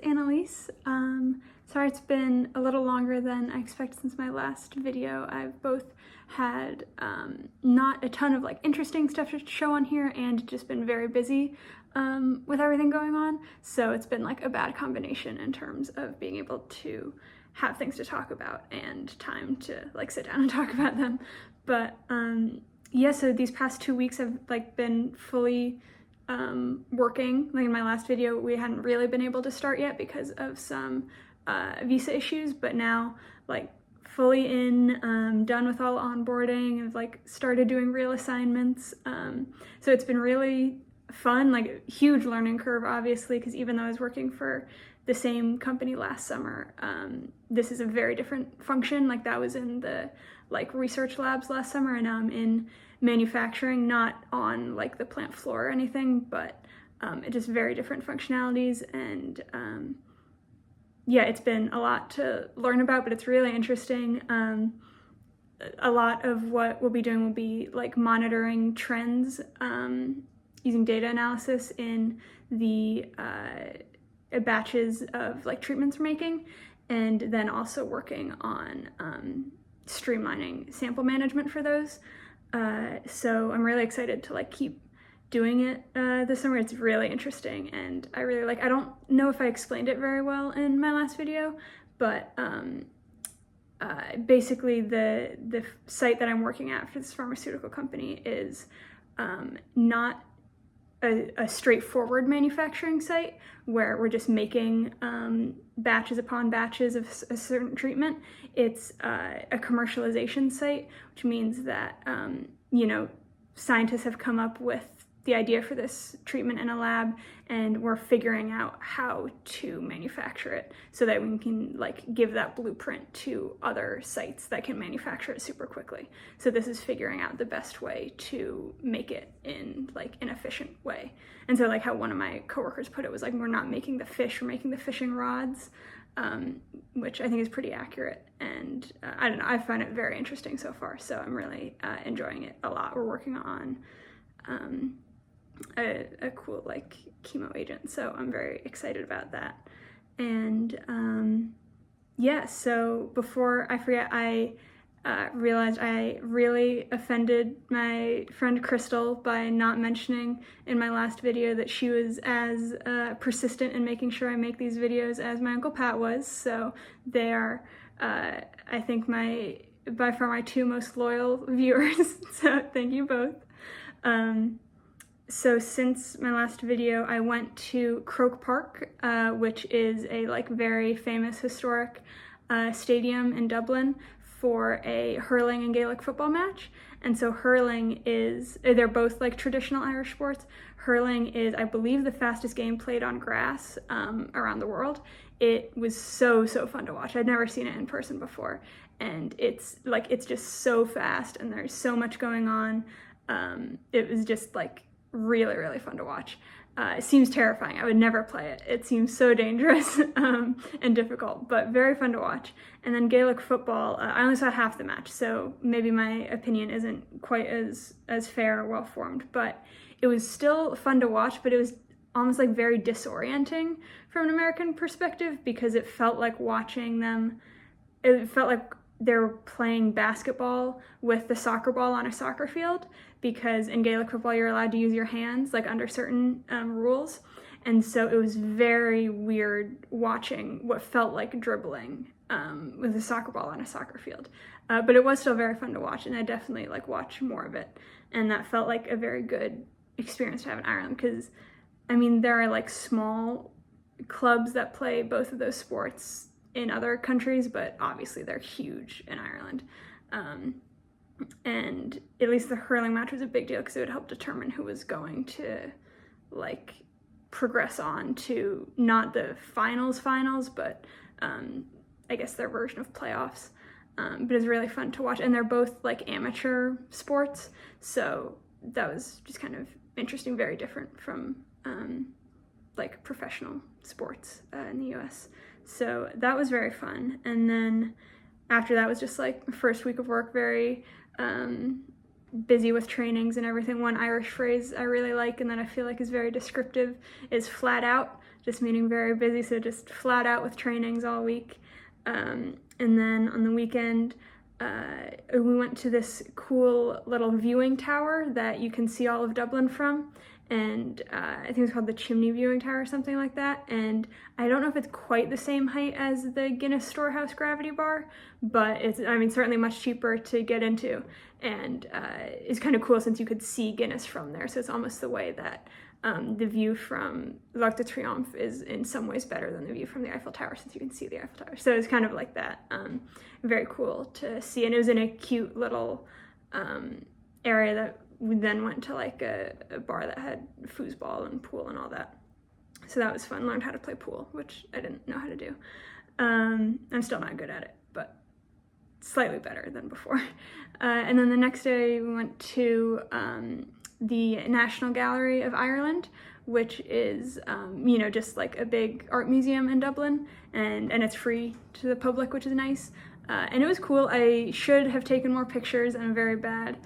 Annalise. Sorry it's been a little longer than I expected since my last video. I've both had not a ton of interesting stuff to show on here and just been very busy with everything going on. So it's been a bad combination in terms of being able to have things to talk about and time to sit down and talk about them. But yeah, so these past 2 weeks I've been fully working. In my last video, we hadn't really been able to start yet because of some visa issues, but now fully in, done with all onboarding. I've started doing real assignments. So it's been really fun, a huge learning curve, obviously, because even though I was working for the same company last summer, this is a very different function. That was in the research labs last summer, and now I'm in manufacturing, not on the plant floor or anything, but it just very different functionalities. And yeah, it's been a lot to learn about, but it's really interesting. A lot of what we'll be doing will be monitoring trends using data analysis in the batches of treatments we're making, and then also working on streamlining sample management for those. So I'm really excited to keep doing it this summer. It's really interesting, and I really I don't know if I explained it very well in my last video, but basically the site that I'm working at for this pharmaceutical company is not a straightforward manufacturing site where we're just making batches upon batches of a certain treatment. It's a commercialization site, which means that scientists have come up with the idea for this treatment in a lab, and we're figuring out how to manufacture it so that we can give that blueprint to other sites that can manufacture it super quickly. So this is figuring out the best way to make it in an efficient way. And so how one of my coworkers put it was we're not making the fish, we're making the fishing rods, which I think is pretty accurate. And I don't know, I find it very interesting so far. So I'm really enjoying it a lot. We're working on a cool chemo agent, so I'm very excited about that. And yeah, so before I forget, I realized I really offended my friend Crystal by not mentioning in my last video that she was as persistent in making sure I make these videos as my Uncle Pat was. So they are I think by far my two most loyal viewers, so thank you both. So since my last video, I went to Croke Park, which is a very famous historic stadium in Dublin, for a hurling and Gaelic football match. And so hurling they're both traditional Irish sports. Hurling is, I believe, the fastest game played on grass around the world. It was so fun to watch. I'd never seen it in person before. And it's just so fast, and there's so much going on. It was just really fun to watch. It seems terrifying. I would never play it. It seems so dangerous and difficult, but very fun to watch. And then Gaelic football, I only saw half the match, so maybe my opinion isn't quite as fair or well-formed, but it was still fun to watch, but it was almost very disorienting from an American perspective, because it felt like watching them, it felt like they were playing basketball with the soccer ball on a soccer field, because in Gaelic football you're allowed to use your hands under certain rules. And so it was very weird watching what felt like dribbling with a soccer ball on a soccer field. But it was still very fun to watch, and I definitely watch more of it. And that felt like a very good experience to have in Ireland, because there are small clubs that play both of those sports in other countries, but obviously they're huge in Ireland. And at least the hurling match was a big deal, because it would help determine who was going to progress on to not the finals, but I guess their version of playoffs. But it's really fun to watch, and they're both amateur sports, so that was just kind of interesting, very different from professional sports in the US. So that was very fun. And then after that was just first week of work, very busy with trainings and everything. One Irish phrase I really like, and that I feel is very descriptive, is flat out. just meaning very busy, so just flat out with trainings all week. And then on the weekend, we went to this cool little viewing tower that you can see all of Dublin from, and I think it's called the Chimney Viewing Tower or something like that, and I don't know if it's quite the same height as the Guinness Storehouse Gravity Bar, but it's, I mean, certainly much cheaper to get into, and it's kind of cool since you could see Guinness from there, so it's almost the way that the view from l'Arc de Triomphe is in some ways better than the view from the Eiffel Tower, since you can see the Eiffel Tower. So it's kind of like that. Very cool to see, and it was in a cute little area that we then went to like a bar that had foosball and pool and all that. So that was fun. Learned how to play pool, which I didn't know how to do. I'm still not good at it, but slightly better than before. And then the next day we went to the National Gallery of Ireland, which is, you know, just like a big art museum in Dublin, and it's free to the public, which is nice. And it was cool. I should have taken more pictures. I'm a very bad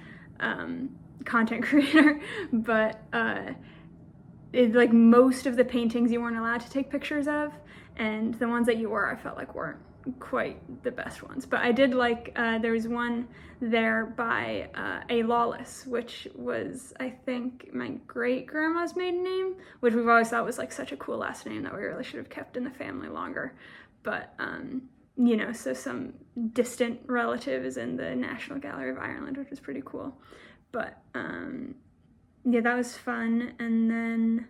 content creator, but like most of the paintings you weren't allowed to take pictures of, and the ones that you were, I felt like weren't quite the best ones. But I did like, there was one there by a Lawless, which was, I think, my great-grandma's maiden name, which we've always thought was like such a cool last name that we really should have kept in the family longer. But you know, so some distant relative is in the National Gallery of Ireland, which is pretty cool. But yeah, that was fun. And then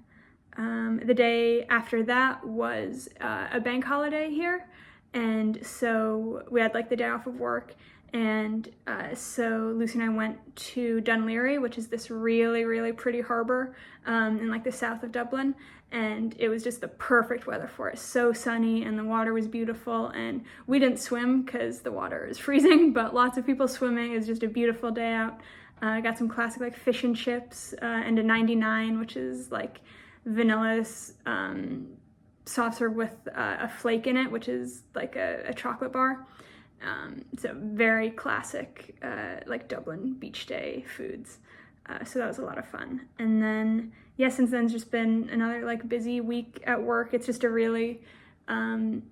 the day after that was a bank holiday here, and so we had like the day off of work, and so Lucy and I went to Dunleary, which is this really, really pretty harbor in like the south of Dublin, and it was just the perfect weather for it. So sunny, and the water was beautiful, and we didn't swim because the water is freezing, but lots of people swimming. It was just a beautiful day out. I got some classic like fish and chips and a 99, which is like vanilla soft serve with a flake in it, which is like a chocolate bar. So very classic like Dublin beach day foods. So that was a lot of fun. And then, yeah, since then it's just been another like busy week at work. It's just a really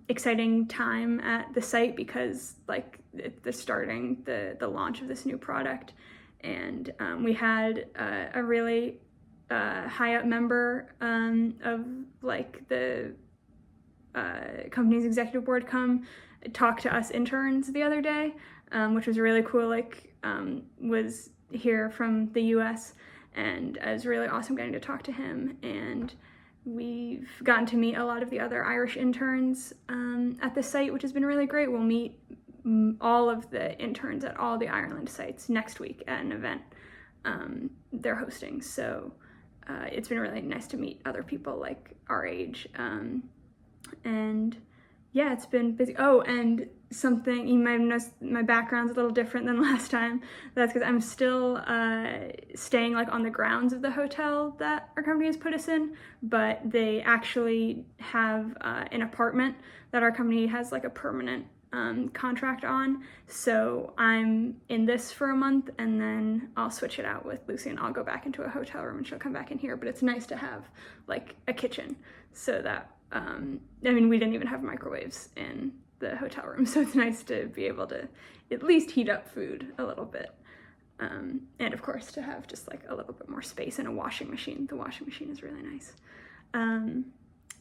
exciting time at the site because like they're starting the launch of this new product. And we had a really high up member of like the company's executive board come talk to us interns the other day, which was really cool. Like was here from the US, and it was really awesome getting to talk to him. And we've gotten to meet a lot of the other Irish interns at the site, which has been really great. We'll meet all of the interns at all the Ireland sites next week at an event they're hosting. So it's been really nice to meet other people like our age. And yeah, it's been busy. Oh, and something you might have noticed, my background's a little different than last time. That's because I'm still staying like on the grounds of the hotel that our company has put us in, but they actually have an apartment that our company has like a permanent contract on. So I'm in this for a month, and then I'll switch it out with Lucy, and I'll go back into a hotel room and she'll come back in here. But it's nice to have like a kitchen, so that I mean, we didn't even have microwaves in the hotel room, so it's nice to be able to at least heat up food a little bit, and of course to have just like a little bit more space and a washing machine. The washing machine is really nice.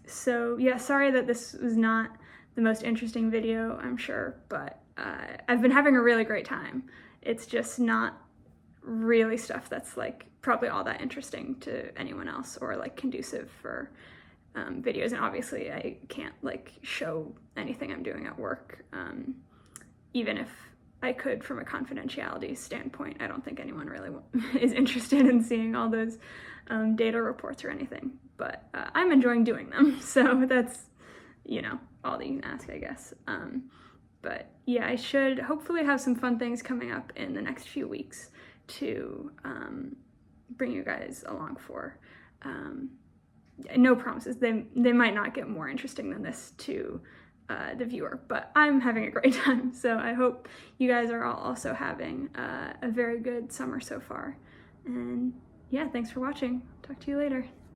So yeah, sorry that this was not the most interesting video, I'm sure, but I've been having a really great time. It's just not really stuff that's like probably all that interesting to anyone else or like conducive for videos. And obviously I can't like show anything I'm doing at work, even if I could from a confidentiality standpoint. I don't think anyone really is interested in seeing all those data reports or anything, but I'm enjoying doing them, so that's, you know, all that you can ask, I guess. But yeah, I should hopefully have some fun things coming up in the next few weeks to bring you guys along for. No promises. They might not get more interesting than this to the viewer, but I'm having a great time. So I hope you guys are all also having a very good summer so far. And yeah, thanks for watching. Talk to you later.